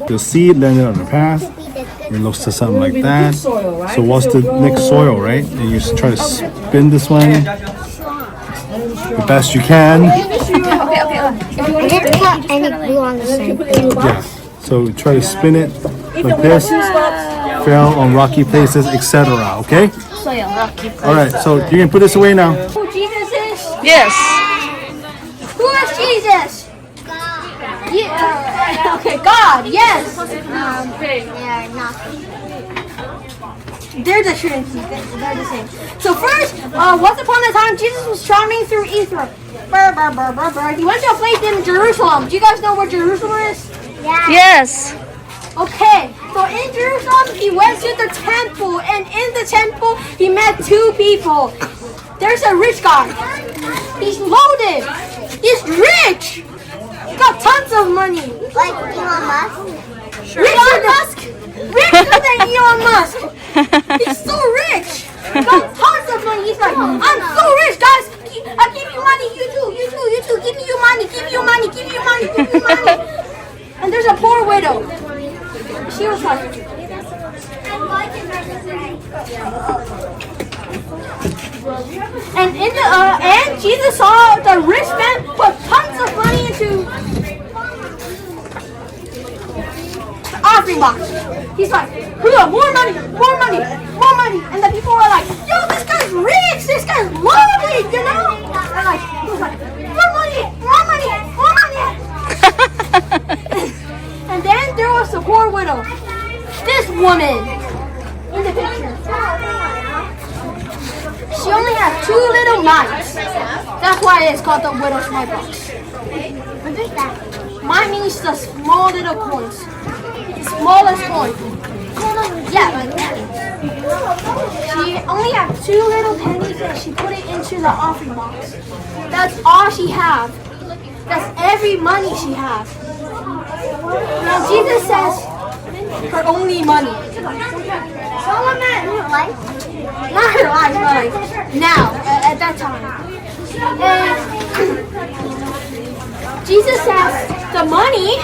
The seed landed on the path. It looks to something like that. So what's the next soil, right? And you just try to spin this one the best you can. I didn't put any glue on the same thing. Yeah. So try to spin it like this. Fell on rocky places, etc. Okay? All right. So you can put this away now. Who Jesus is? Yes. Who is Jesus? Yeah. Okay, God. Yes. They're not. They're the Trinity. They're the same. So first, once upon a time, Jesus was traveling through Israel. He went to a place in Jerusalem. Do you guys know where Jerusalem is? Yeah. Yes. Okay, so in Jerusalem, he went to the temple, and in the temple, he met two people. There's a rich guy. He's loaded. He's rich. He got tons of money. Like Elon Musk. Richer than Elon Musk. He's so rich. He got tons of money. He's like, I'm so rich, guys. I give you money. You too. Give me your money. And there's a poor widow. She was like, and Jesus saw the rich man put tons of money into the offering box. He's like, more money. And the people were like, yo, this guy's rich. This guy's loaded, you know? And like, he was like, more money. And then there was the poor widow. This woman in the picture. She only had 2 little mites. That's why it's called the widow's mite box. What is that? Mite means the small little coins. The smallest coin. Yeah, like that. She only had 2 little pennies and she put it into the offering box. That's all she had. That's every money she had. Now Jesus says her only money. Solomon, like? Not her life, but like now, at that time. And Jesus says the money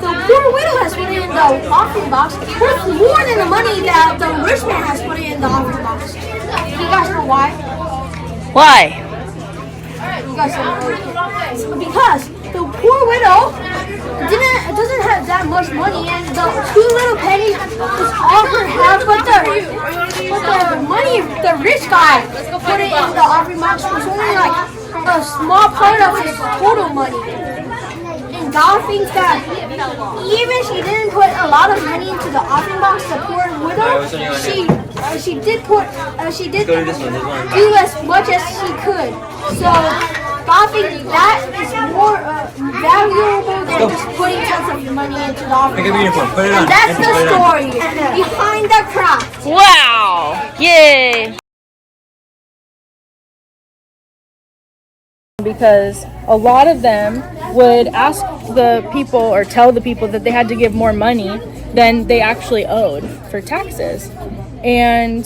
the poor widow has put in the offering box worth more than the money that the rich man has put in the offering box. You guys know why? Why? You guys know because the poor widow doesn't have that much money, and the 2 little pennies is all her have, but the money the rich guy put it in the offering box was only like a small part of his total money. And God thinks that even she didn't put a lot of money into the offering box, the poor widow, she did do as much as she could. So God thinks that is more valuable than just putting tons of money into the offering box. And that's the story behind the craft. Wow! Yay! Because a lot of them would ask the people or tell the people that they had to give more money than they actually owed for taxes. And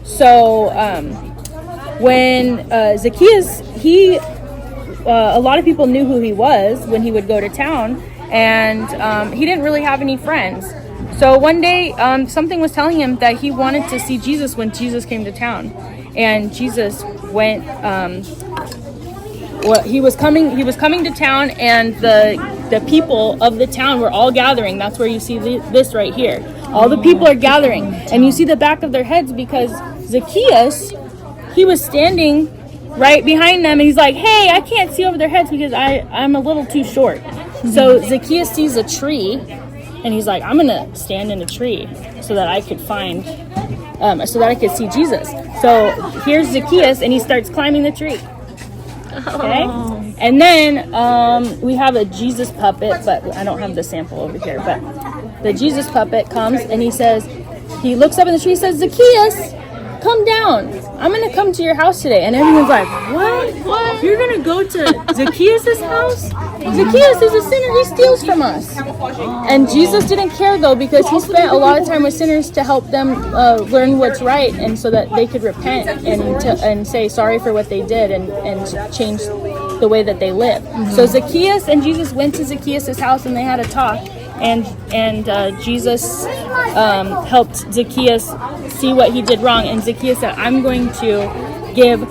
so when Zacchaeus, a lot of people knew who he was when he would go to town, and he didn't really have any friends. So one day something was telling him that he wanted to see Jesus when Jesus came to town. And Jesus went, he was coming to town, and the people of the town were all gathering. That's where you see this right here. All the people are gathering, and you see the back of their heads because Zacchaeus, he was standing right behind them, and he's like, hey, I can't see over their heads because I'm a little too short. So Zacchaeus sees a tree, and he's like, I'm gonna stand in a tree so that I could see Jesus. So here's Zacchaeus, and he starts climbing the tree. Okay, and then we have a Jesus puppet, but I don't have the sample over here. But the Jesus puppet comes, and he looks up in the tree, says, Zacchaeus, come down. I'm gonna come to your house today. And everyone's like, what? You're gonna go to Zacchaeus' house? Zacchaeus is a sinner. He steals from us. And Jesus didn't care though, because he spent a lot of time with sinners to help them learn what's right, and so that they could repent and say sorry for what they did and change the way that they live. So Zacchaeus and Jesus went to Zacchaeus' house, and they had a talk. and Jesus helped Zacchaeus see what he did wrong, and Zacchaeus said, I'm going to give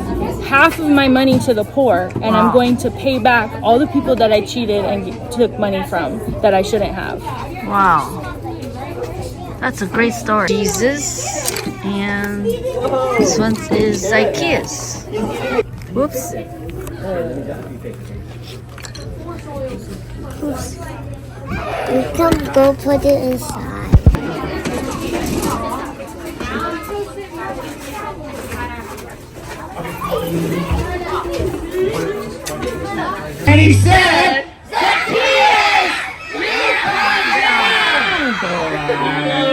half of my money to the poor, and I'm going to pay back all the people that I cheated and took money from that I shouldn't have. Wow. That's a great story. Jesus, and this one is Zacchaeus. Whoops. You can go put it inside. And he said, Zacchaeus, come down.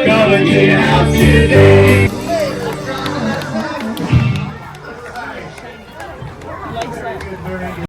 Go into your house today.